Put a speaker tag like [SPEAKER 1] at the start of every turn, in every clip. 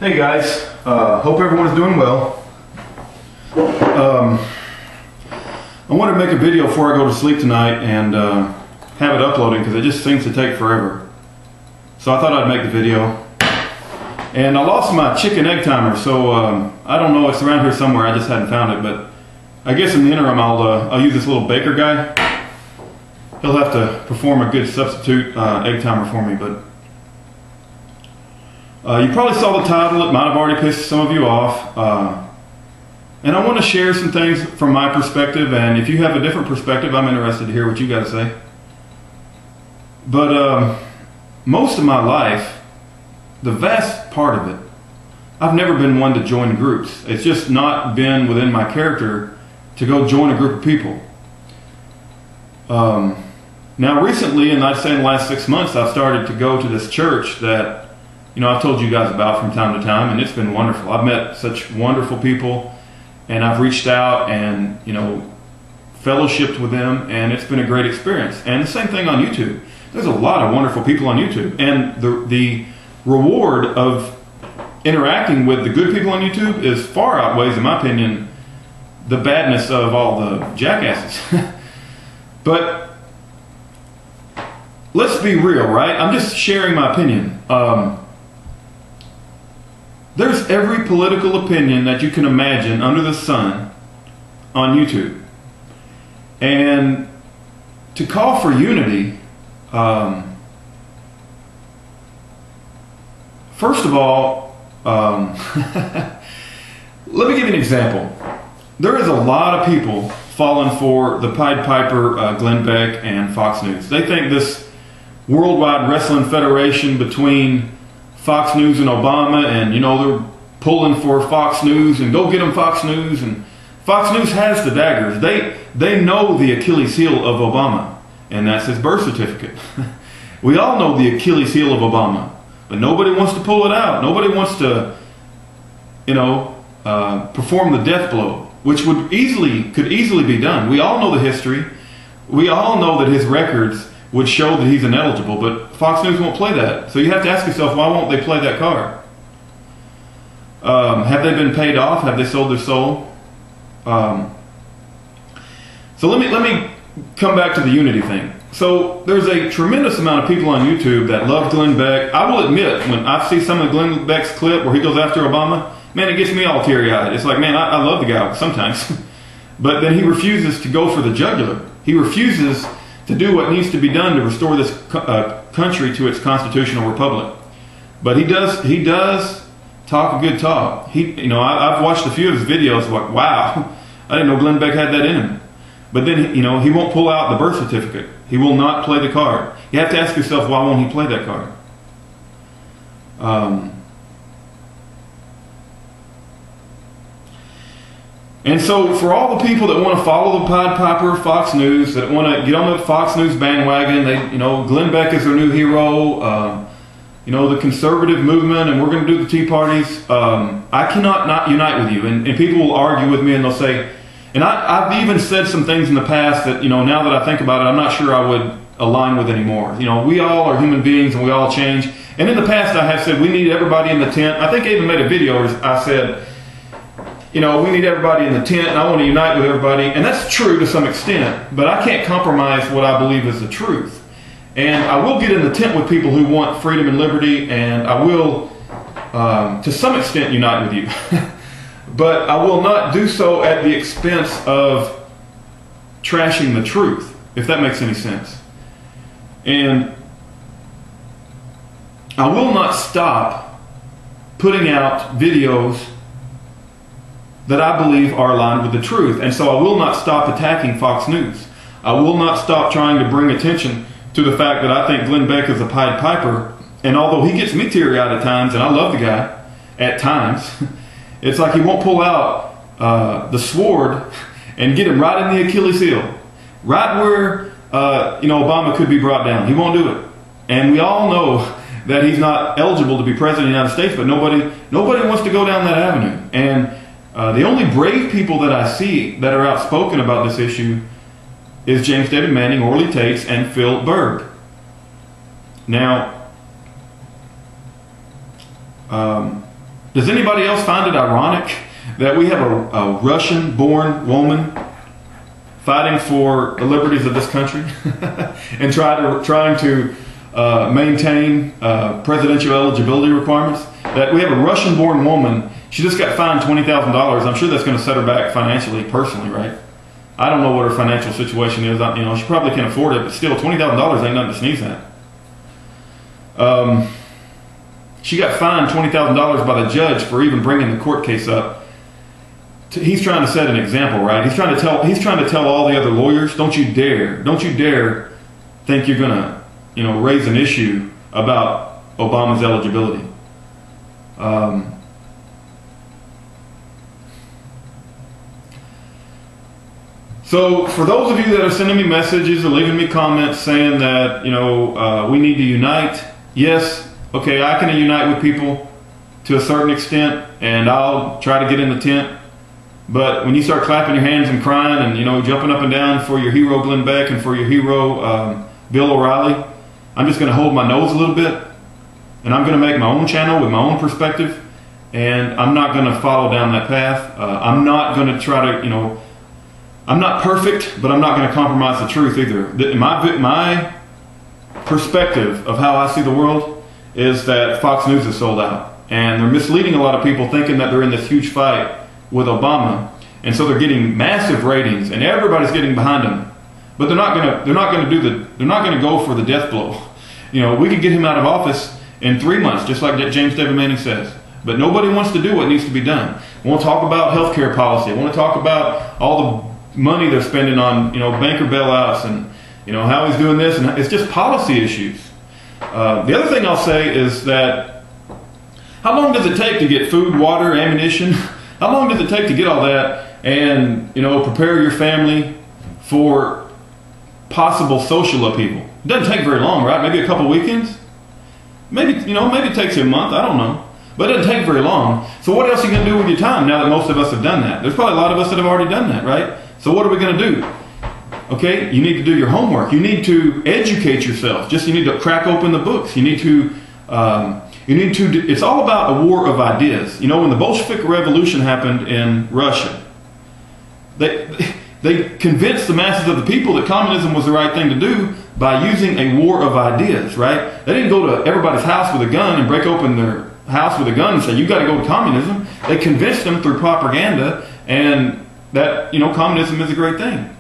[SPEAKER 1] Hey guys, hope everyone's doing well. I wanted to make a video before I go to sleep tonight and have it uploading because it just seems to take forever. So I thought I'd make the video. And I lost my chicken egg timer, so I don't know, it's around here somewhere, I just hadn't found it, but I guess in the interim I'll use this little baker guy. He'll have to perform a good substitute egg timer for me, but you probably saw the title. It might have already pissed some of you off. And I want to share some things from my perspective, and if you have a different perspective, I'm interested to hear what you got to say. But most of my life, the vast part of it, I've never been one to join groups. It's just not been within my character to go join a group of people. Now recently, and I'd say in the last 6 months, I've started to go to this church that, you know, I've told you guys about from time to time, and it's been wonderful. I've met such wonderful people, and I've reached out and, you know, fellowshipped with them, and it's been a great experience. And the same thing on YouTube. There's a lot of wonderful people on YouTube, and the reward of interacting with the good people on YouTube is far outweighs, in my opinion, the badness of all the jackasses. But let's be real, right? I'm just sharing my opinion. There's every political opinion that you can imagine under the sun on YouTube. And to call for unity, first of all, let me give you an example. There is a lot of people falling for the Pied Piper, Glenn Beck, and Fox News. They think this worldwide wrestling federation between Fox News and Obama, and, you know, they're pulling for Fox News, and go get them, Fox News, and Fox News has the daggers. They know the Achilles heel of Obama, and that's his birth certificate. We all know the Achilles heel of Obama, but nobody wants to pull it out. Nobody wants to, you know, perform the death blow, which could easily be done. We all know the history. We all know that his records would show that he's ineligible, but Fox News won't play that. So you have to ask yourself, why won't they play that card? Have they been paid off? Have they sold their soul? So let me come back to the unity thing. So there's a tremendous amount of people on YouTube that love Glenn Beck. I will admit, when I see some of Glenn Beck's clip where he goes after Obama, man, it gets me all teary-eyed. It's like, man, I love the guy sometimes. But then he refuses to go for the jugular. He refuses to do what needs to be done to restore this country to its constitutional republic. But he does talk a good talk. You know, I've watched a few of his videos, like, wow, I didn't know Glenn Beck had that in him. But then, you know, he won't pull out the birth certificate. He will not play the card. You have to ask yourself, why won't he play that card? And so for all the people that want to follow the Pied Piper, Fox News, that want to get on the Fox News bandwagon, you know, Glenn Beck is their new hero, you know, the conservative movement, and we're going to do the Tea Parties. I cannot not unite with you. And people will argue with me, and they'll say, and I've even said some things in the past that, you know, now that I think about it, I'm not sure I would align with anymore. You know, we all are human beings and we all change. And in the past I have said we need everybody in the tent. I think I even made a video where I said, you know, we need everybody in the tent, and I want to unite with everybody. And that's true to some extent, but I can't compromise what I believe is the truth. And I will get in the tent with people who want freedom and liberty, and I will, to some extent, unite with you. But I will not do so at the expense of trashing the truth, if that makes any sense. And I will not stop putting out videos that I believe are aligned with the truth. And so I will not stop attacking Fox News. I will not stop trying to bring attention to the fact that I think Glenn Beck is a Pied Piper. And although he gets me teary-eyed at times, and I love the guy at times, it's like he won't pull out the sword and get him right in the Achilles heel. Right where you know, Obama could be brought down. He won't do it. And we all know that he's not eligible to be president of the United States, but nobody wants to go down that avenue. And the only brave people that I see that are outspoken about this issue is James David Manning, Orly Tates, and Phil Berg. Now, Does anybody else find it ironic that we have a Russian-born woman fighting for the liberties of this country and trying to maintain presidential eligibility requirements? That we have a Russian-born woman. She just got fined $20,000. I'm sure that's going to set her back financially, personally, right? I don't know what her financial situation is. You know, she probably can afford it, but still, $20,000 ain't nothing to sneeze at. She got fined $20,000 by the judge for even bringing the court case up. He's trying to set an example, right? He's trying to tell all the other lawyers, don't you dare think you're gonna, you know, raise an issue about Obama's eligibility. So for those of you that are sending me messages or leaving me comments saying that, you know, we need to unite, yes, okay, I can unite with people to a certain extent, and I'll try to get in the tent. But when you start clapping your hands and crying and, you know, jumping up and down for your hero Glenn Beck and for your hero Bill O'Reilly, I'm just going to hold my nose a little bit, and I'm going to make my own channel with my own perspective, and I'm not going to follow down that path. I'm not going to try to, you know, I'm not perfect, but I'm not going to compromise the truth either. My perspective of how I see the world is that Fox News is sold out, and they're misleading a lot of people thinking that they're in this huge fight with Obama, and so they're getting massive ratings, and everybody's getting behind them. But they're not going to go for the death blow. You know, we could get him out of office in 3 months, just like James David Manning says. But nobody wants to do what needs to be done. I want to talk about healthcare policy. I want to talk about all the money they're spending on, you know, banker bailouts and, you know, how he's doing this, and it's just policy issues. The other thing I'll say is that how long does it take to get food, water, ammunition? How long does it take to get all that and, you know, prepare your family for possible social upheaval? It doesn't take very long, right? Maybe a couple weekends? Maybe, you know, maybe it takes you a month. I don't know. But it doesn't take very long. So what else are you going to do with your time now that most of us have done that? There's probably a lot of us that have already done that, right? So what are we going to do? Okay, you need to do your homework. You need to educate yourself. You need to crack open the books. You need to, it's all about a war of ideas. You know, when the Bolshevik Revolution happened in Russia, they convinced the masses of the people that communism was the right thing to do by using a war of ideas, right? They didn't go to everybody's house with a gun and break open their house with a gun and say, you got to go to communism. They convinced them through propaganda and that, you know, communism is a great thing.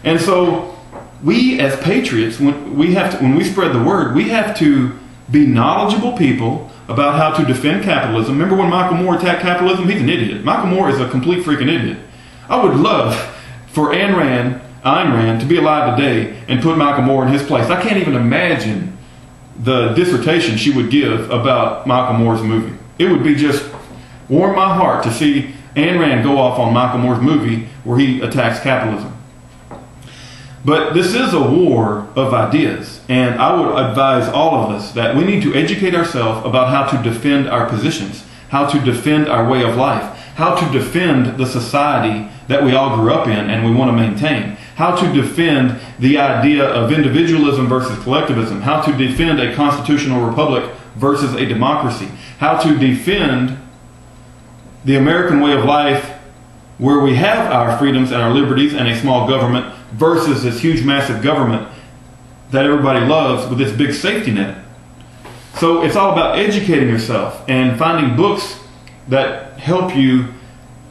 [SPEAKER 1] And so we as patriots, when we spread the word, we have to be knowledgeable people about how to defend capitalism. Remember when Michael Moore attacked capitalism? He's an idiot. Michael Moore is a complete freaking idiot. I would love for Ayn Rand to be alive today and put Michael Moore in his place. I can't even imagine the dissertation she would give about Michael Moore's movie. It would be just warm my heart to see Ayn Rand go off on Michael Moore's movie where he attacks capitalism. But this is a war of ideas, and I would advise all of us that we need to educate ourselves about how to defend our positions, how to defend our way of life, how to defend the society that we all grew up in and we want to maintain, how to defend the idea of individualism versus collectivism, how to defend a constitutional republic versus a democracy, how to defend the American way of life where we have our freedoms and our liberties and a small government versus this huge massive government that everybody loves with this big safety net. So it's all about educating yourself and finding books that help you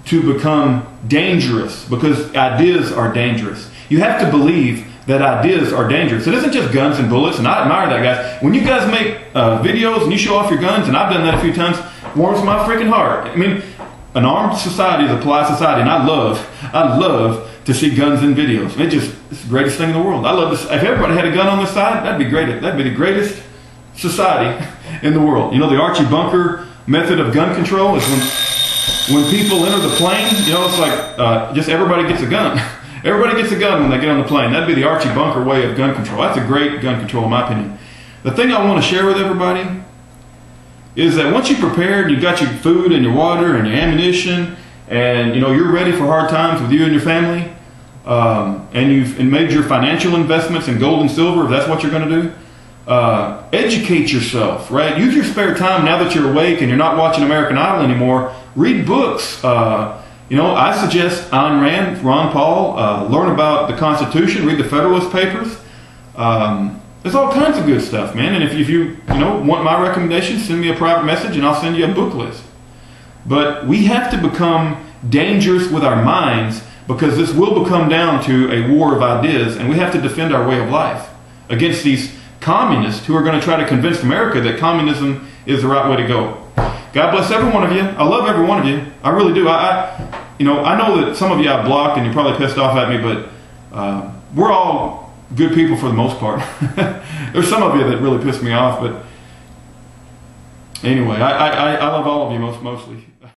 [SPEAKER 1] to become dangerous, because ideas are dangerous. You have to believe that ideas are dangerous. It isn't just guns and bullets, and I admire that, guys. When you guys make videos and you show off your guns, and I've done that a few times, warms my freaking heart. I mean, an armed society is a polite society, and I love to see guns in videos. It's the greatest thing in the world. I love this. If everybody had a gun on the side, that'd be great. That'd be the greatest society in the world. You know, the Archie Bunker method of gun control is when people enter the plane, you know, it's like just everybody gets a gun. Everybody gets a gun when they get on the plane. That'd be the Archie Bunker way of gun control. That's a great gun control in my opinion. The thing I want to share with everybody is that once you're prepared, you've got your food and your water and your ammunition, and you know you're ready for hard times with you and your family, and you've made your financial investments in gold and silver, if that's what you're going to do, Educate yourself, right? Use your spare time now that you're awake and you're not watching American Idol anymore. Read books. I suggest Ayn Rand, Ron Paul. Learn about the Constitution. Read the Federalist Papers. There's all kinds of good stuff, man. And if you want my recommendations, send me a private message and I'll send you a book list. But we have to become dangerous with our minds, because this will become down to a war of ideas, and we have to defend our way of life against these communists who are going to try to convince America that communism is the right way to go. God bless every one of you. I love every one of you. I really do. I know that some of you I blocked and you're probably pissed off at me, but we're all good people for the most part. There's some of you that really piss me off, but anyway, I love all of you mostly.